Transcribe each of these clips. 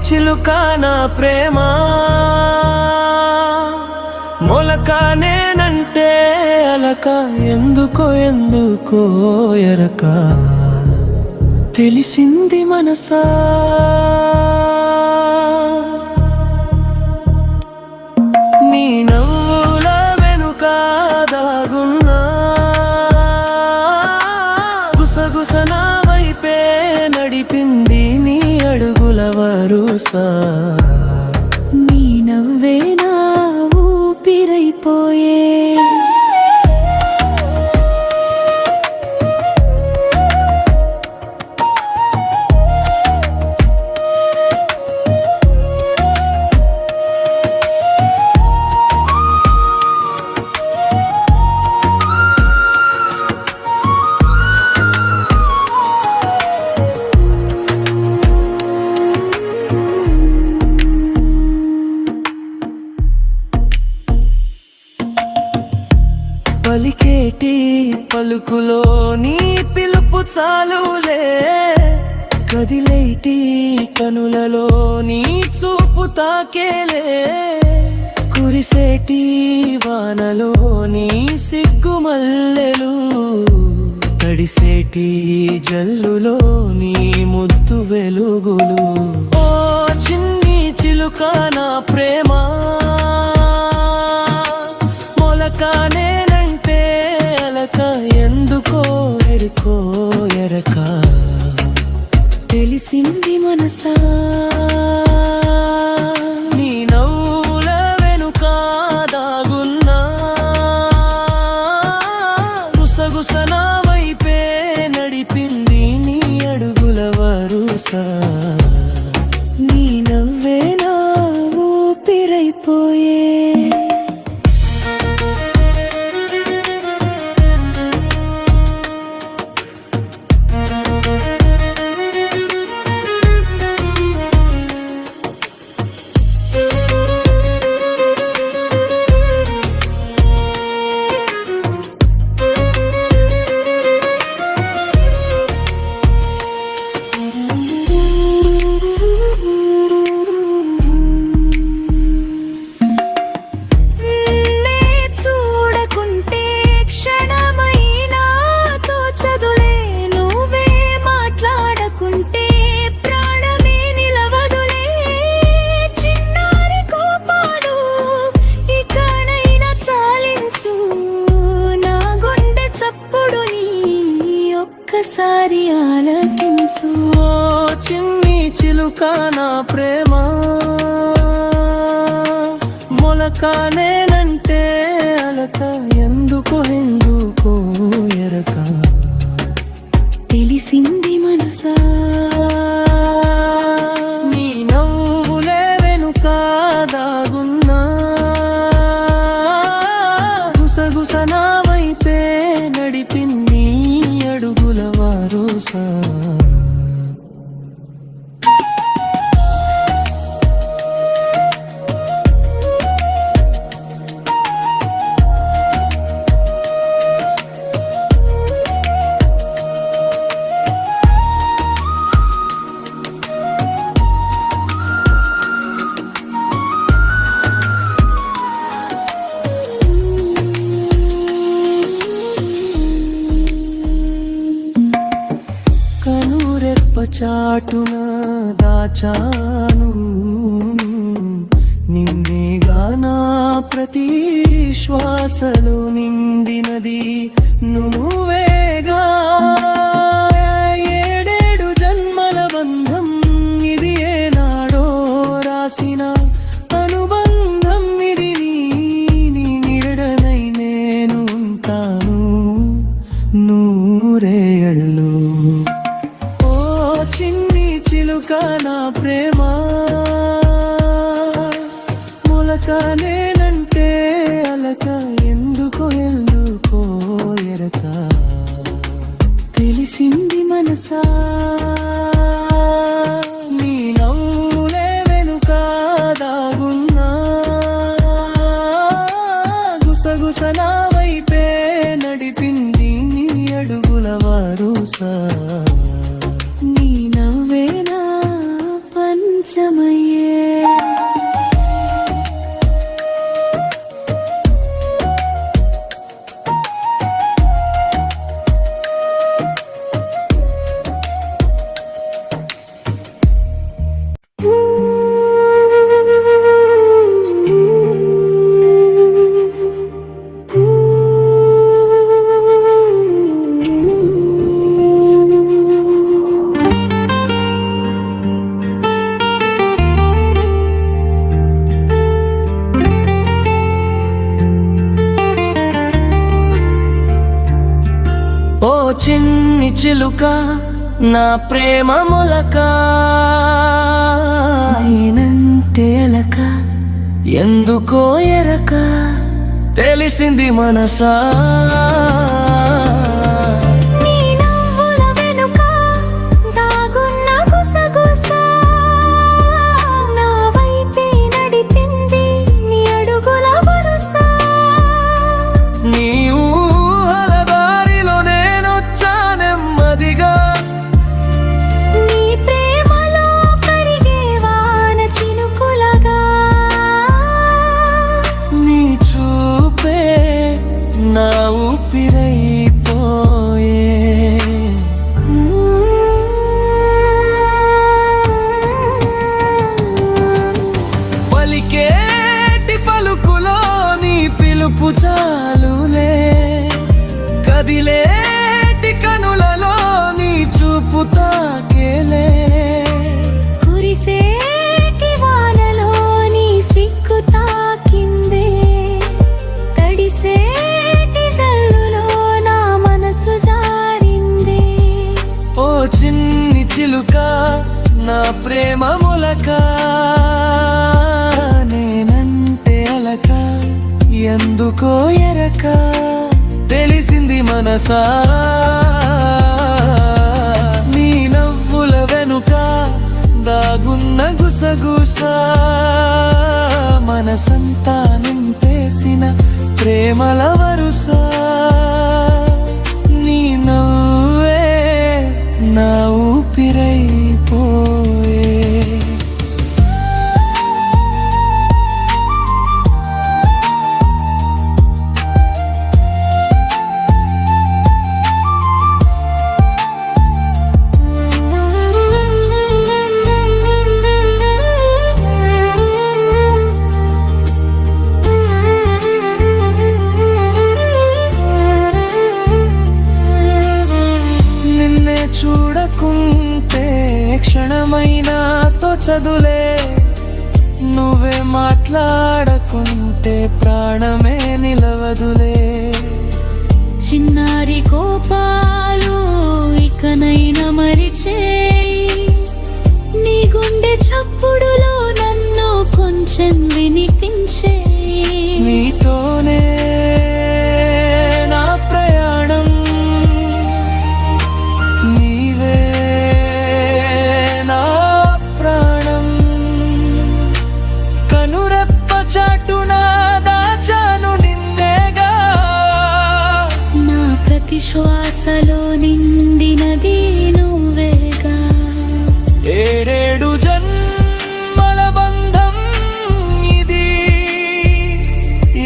చిలుక నా ప్రేమ మొలక నేనంటే అలక ఎందుకో ఎరక తెలిసింది మనసా నీ నవ్వుల వెనుక దాగున్నా గుసగుస నా వైపే నడిపింది నీ అడుగుల వరుసా నీ నవ్వే నా ఊపిరైపోయే పలికేటి పలుకులో నీ పిలుపు చాలులే కదిలేటి కనులలో నీ చూపు తాకేలే కురిసేటి వానలో నీ సిగ్గుమల్లెలు తడిసేటి జల్లులో నీ ముద్దు వెలుగులు ఓ చిన్ని చిలుక నా ప్రేమ మొలకానే ఎందుకో ఎరక తెలిసింది మనసా నీ నవ్వుల వెనుక దాగున్నా గుసగుస నా వైపే నడిపింది నీ అడుగుల వరుసా నీ నవ్వే నా ఊపిరైపోయే ఒక్కసారి ఆలకించు ఓ చిన్ని చిలుక నా ప్రేమ మొలక నేనంటే అలక ఎందుకో ఎరక తెలిసింది మనసా నీ నవ్వులే వెనుక దాగున్నా గుసగుస నా వైపే నడిపింది అడుగుల వరుసా చాటున దాచాను నిన్నేగా నా ప్రతి శ్వాసలో నిండినది నువ్వేగా ఏడేడు జన్మల బంధం ఇది ఏనాడో రాసిన అనుబంధం ఇది నీ నీడనై నేను ఉంటాను నూరేళ్ళు చిన్ని చిలుక నా ప్రేమ మొలక నేనంటే అలక ఎందుకో ఎరక తెలిసింది మనసా నీ నవ్వులే వెనుక దాగున్నా గుసగుస నా వైపే నడిపింది నీ అడుగుల వరుసా నీ నవ్వే నా పంచమై చిలుక నా ప్రేమ మొలక నేనంటే అలక ఎందుకో ఎరక తెలిసింది మనసా నీ నవ్వుల వెనుక దాగున్న గుసగుస నా వైపే నడిపింది నీ అడుగుల వరుస నీ ఊహల దారిలో నేనొచ్చా నెమ్మదిగా నీ ప్రేమలో కరిగే వాన చినుకులగా నీ చూపే నా ఊపిరైపోయే పలికేటి పలుకులో నీ పిలుపు చాలులే కదిలేటి కనులలో నీ చూపు తాకేలే కురిసేటి వానలో నీ సిగ్గు తాకిందే తడిసేటి జల్లులో నా మనసు జారిందే ఓ చిన్ని చిలుక నా ప్రేమ మొలక నేనంటే అలక ఎందుకో ఎరక తెలిసింది మనసా నీ నవ్వుల వెనుక దాగున్న గుసగుస మనసంతా నింపేసిన ప్రేమల వరుస నీ నవ్వే నా ఊపిరైపోయే నిన్నే చూడకుంటే క్షణమైనా తోచదులే నువ్వే మాట్లాడకుంటే ప్రాణమే నిలవదులే చిన్నారి కోపాలు ఇకనైనా మరిచేయి నీ గుండె చప్పుడులో నన్ను కొంచెం వినిపించే నీతోనే నా ప్రయాణం నీవే నా ప్రాణం కనురెప్ప చాటున దాచాను నిన్నేగా నా ప్రతి శ్వాసలో నిండినది నువ్వేగా ఏడేడు జన్మల బంధం ఇది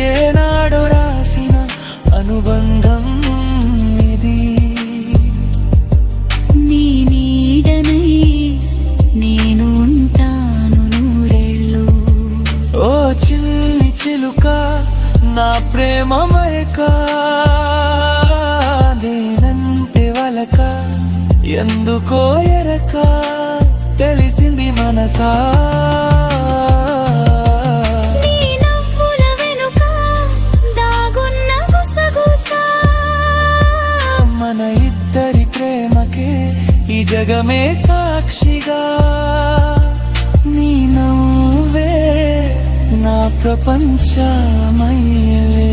ఏనాడు రాసిన అనుబంధం ఇది నీ నీడనై నేను ఉంటాను నూరేళ్ళు ఓ చిన్ని చిలుక నా ప్రేమ మరక నేనంటే వలక ఎందుకో ఎరక తెలిసింది మనసా నీ నవ్వుల వెనుక దాగున్న గుసగుస మన ఇద్దరి ప్రేమకే ఈ జగమే సాక్షిగా నీ నవ్వే నా ప్రపంచమయ్యలే